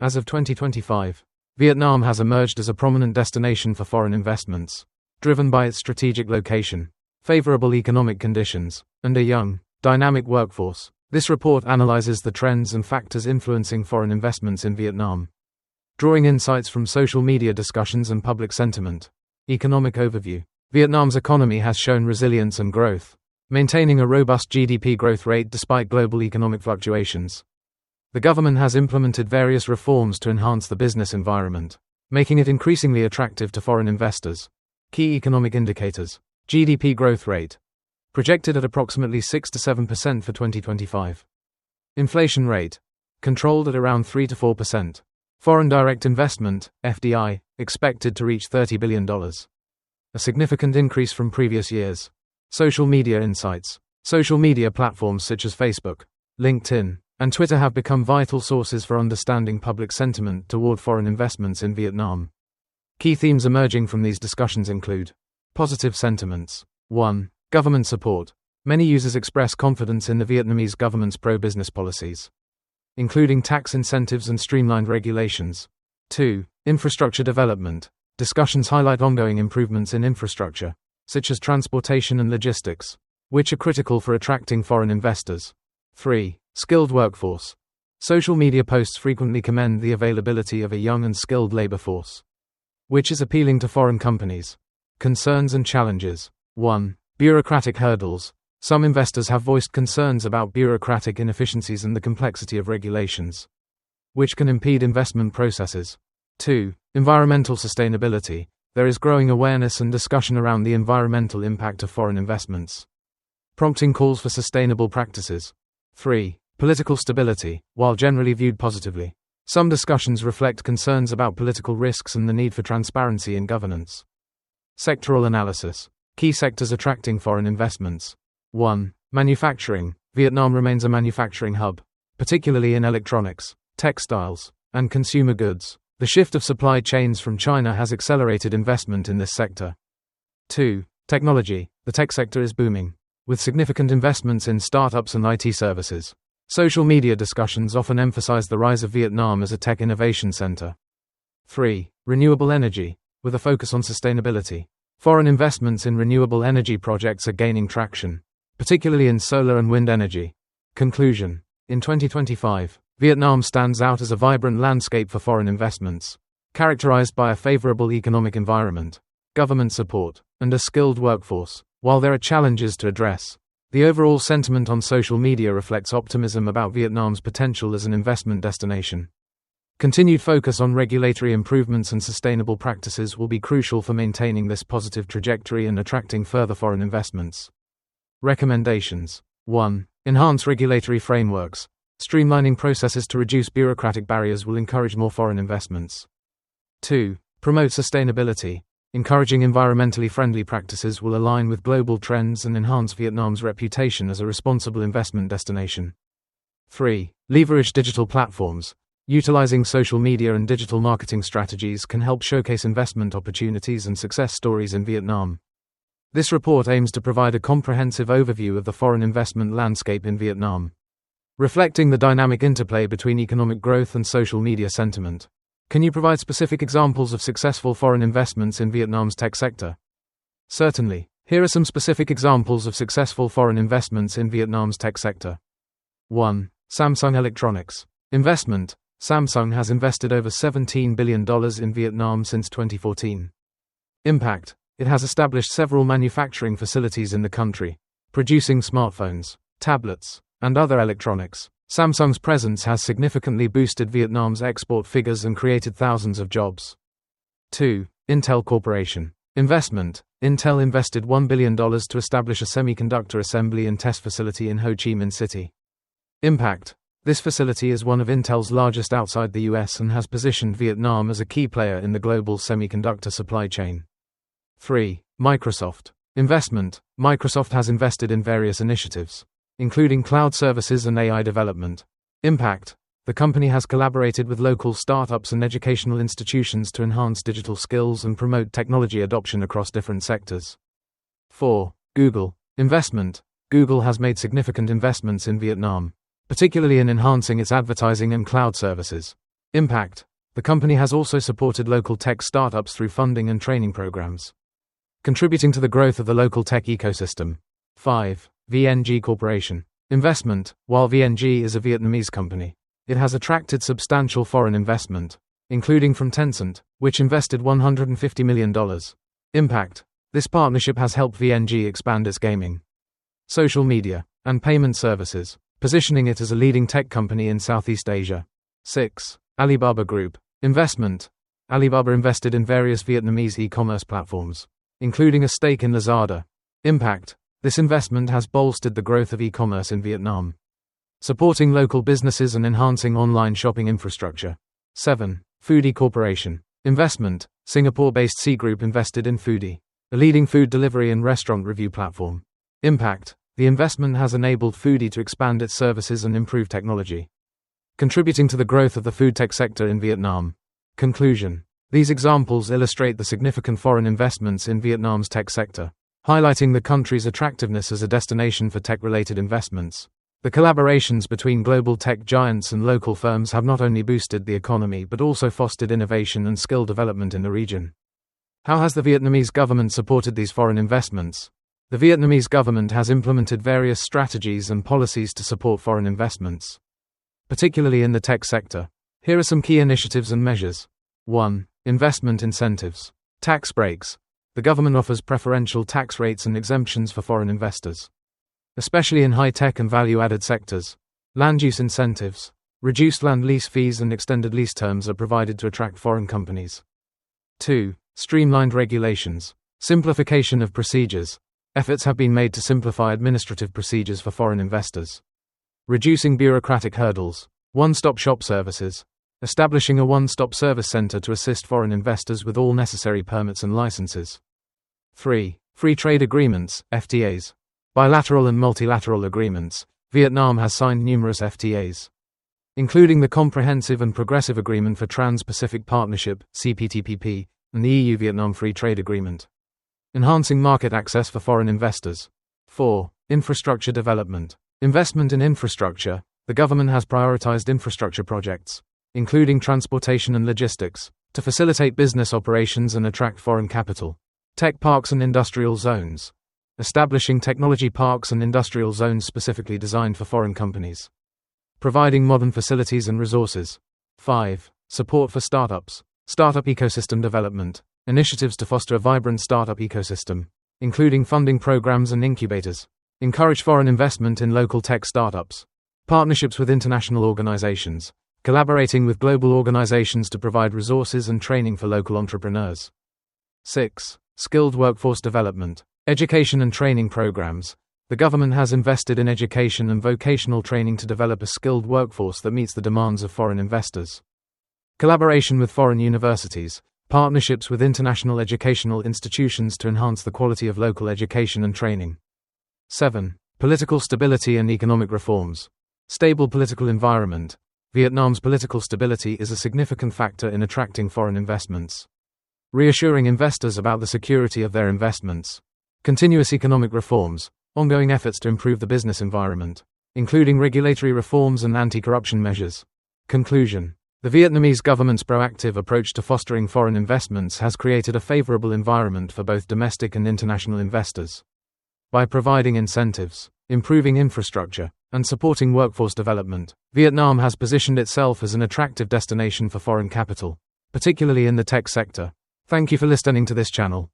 As of 2025, Vietnam has emerged as a prominent destination for foreign investments, driven by its strategic location, favorable economic conditions, and a young, dynamic workforce. This report analyzes the trends and factors influencing foreign investments in Vietnam, drawing insights from social media discussions and public sentiment. Economic overview. Vietnam's economy has shown resilience and growth, maintaining a robust GDP growth rate despite global economic fluctuations. The government has implemented various reforms to enhance the business environment, making it increasingly attractive to foreign investors. Key economic indicators. GDP growth rate, projected at approximately 6 to 7% for 2025. Inflation rate, controlled at around 3 to 4%. Foreign direct investment, FDI, expected to reach $30 billion. A significant increase from previous years. Social media insights. Social media platforms such as Facebook, LinkedIn, and Twitter have become vital sources for understanding public sentiment toward foreign investments in Vietnam. Key themes emerging from these discussions include positive sentiments. 1. Government support. Many users express confidence in the Vietnamese government's pro-business policies, including tax incentives and streamlined regulations. 2. Infrastructure development. Discussions highlight ongoing improvements in infrastructure, such as transportation and logistics, which are critical for attracting foreign investors. 3. Skilled workforce. Social media posts frequently commend the availability of a young and skilled labor force, which is appealing to foreign companies. Concerns and challenges. 1. Bureaucratic hurdles. Some investors have voiced concerns about bureaucratic inefficiencies and the complexity of regulations, which can impede investment processes. 2. Environmental sustainability. There is growing awareness and discussion around the environmental impact of foreign investments, prompting calls for sustainable practices. 3. Political stability. While generally viewed positively, some discussions reflect concerns about political risks and the need for transparency in governance. Sectoral analysis. Key sectors attracting foreign investments. 1. Manufacturing. Vietnam remains a manufacturing hub, particularly in electronics, textiles, and consumer goods. The shift of supply chains from China has accelerated investment in this sector. 2. Technology. The tech sector is booming, with significant investments in startups and IT services. Social media discussions often emphasize the rise of Vietnam as a tech innovation center. 3. Renewable energy, with a focus on sustainability. Foreign investments in renewable energy projects are gaining traction, particularly in solar and wind energy. Conclusion. In 2025, Vietnam stands out as a vibrant landscape for foreign investments, characterized by a favorable economic environment, government support, and a skilled workforce. While there are challenges to address, the overall sentiment on social media reflects optimism about Vietnam's potential as an investment destination. Continued focus on regulatory improvements and sustainable practices will be crucial for maintaining this positive trajectory and attracting further foreign investments. Recommendations. 1. Enhance regulatory frameworks. Streamlining processes to reduce bureaucratic barriers will encourage more foreign investments. 2. Promote sustainability. Encouraging environmentally friendly practices will align with global trends and enhance Vietnam's reputation as a responsible investment destination. 3. Leverage digital platforms. Utilizing social media and digital marketing strategies can help showcase investment opportunities and success stories in Vietnam. This report aims to provide a comprehensive overview of the foreign investment landscape in Vietnam, reflecting the dynamic interplay between economic growth and social media sentiment. Can you provide specific examples of successful foreign investments in Vietnam's tech sector? Certainly. Here are some specific examples of successful foreign investments in Vietnam's tech sector. 1. Samsung Electronics. Investment. Samsung has invested over $17 billion in Vietnam since 2014. Impact. It has established several manufacturing facilities in the country, producing smartphones, tablets, and other electronics. Samsung's presence has significantly boosted Vietnam's export figures and created thousands of jobs. 2. Intel Corporation. Investment. Intel invested $1 billion to establish a semiconductor assembly and test facility in Ho Chi Minh City. Impact. This facility is one of Intel's largest outside the US and has positioned Vietnam as a key player in the global semiconductor supply chain. 3. Microsoft. Investment. Microsoft has invested in various initiatives, including cloud services and AI development. Impact. The company has collaborated with local startups and educational institutions to enhance digital skills and promote technology adoption across different sectors. 4. Google. Investment. Google has made significant investments in Vietnam, particularly in enhancing its advertising and cloud services. Impact: the company has also supported local tech startups through funding and training programs, contributing to the growth of the local tech ecosystem. 5. VNG Corporation. Investment: while VNG is a Vietnamese company, it has attracted substantial foreign investment, including from Tencent, which invested $150 million. Impact: this partnership has helped VNG expand its gaming, social media, and payment services, positioning it as a leading tech company in Southeast Asia. 6. Alibaba Group. Investment: Alibaba invested in various Vietnamese e-commerce platforms, including a stake in Lazada. Impact: this investment has bolstered the growth of e-commerce in Vietnam, supporting local businesses and enhancing online shopping infrastructure. 7. Foodie Corporation. Investment: Singapore-based Sea Group invested in Foodie, a leading food delivery and restaurant review platform. Impact: the investment has enabled Foodie to expand its services and improve technology, contributing to the growth of the food tech sector in Vietnam. Conclusion: these examples illustrate the significant foreign investments in Vietnam's tech sector, highlighting the country's attractiveness as a destination for tech-related investments. The collaborations between global tech giants and local firms have not only boosted the economy but also fostered innovation and skill development in the region. How has the Vietnamese government supported these foreign investments? The Vietnamese government has implemented various strategies and policies to support foreign investments, particularly in the tech sector. Here are some key initiatives and measures. 1. Investment incentives. Tax breaks. The government offers preferential tax rates and exemptions for foreign investors, especially in high-tech and value-added sectors. Land use incentives. Reduced land lease fees and extended lease terms are provided to attract foreign companies. 2. Streamlined regulations. Simplification of procedures. Efforts have been made to simplify administrative procedures for foreign investors, reducing bureaucratic hurdles. One-stop shop services. Establishing a one-stop service center to assist foreign investors with all necessary permits and licenses. 3. Free trade agreements, FTAs. Bilateral and multilateral agreements. Vietnam has signed numerous FTAs, including the Comprehensive and Progressive Agreement for Trans-Pacific Partnership, CPTPP, and the EU-Vietnam Free Trade Agreement, enhancing market access for foreign investors. 4. Infrastructure development. Investment in infrastructure. The government has prioritized infrastructure projects, including transportation and logistics, to facilitate business operations and attract foreign capital. Tech parks and industrial zones. Establishing technology parks and industrial zones specifically designed for foreign companies, providing modern facilities and resources. 5. Support for startups. Startup ecosystem development. Initiatives to foster a vibrant startup ecosystem, including funding programs and incubators. Encourage foreign investment in local tech startups. Partnerships with international organizations. Collaborating with global organizations to provide resources and training for local entrepreneurs. 6. Skilled workforce development. Education and training programs. The government has invested in education and vocational training to develop a skilled workforce that meets the demands of foreign investors. Collaboration with foreign universities. Partnerships with international educational institutions to enhance the quality of local education and training. 7. Political stability and economic reforms. Stable political environment. Vietnam's political stability is a significant factor in attracting foreign investments, reassuring investors about the security of their investments. Continuous economic reforms. Ongoing efforts to improve the business environment, including regulatory reforms and anti-corruption measures. Conclusion. The Vietnamese government's proactive approach to fostering foreign investments has created a favorable environment for both domestic and international investors. By providing incentives, improving infrastructure, and supporting workforce development, Vietnam has positioned itself as an attractive destination for foreign capital, particularly in the tech sector. Thank you for listening to this channel.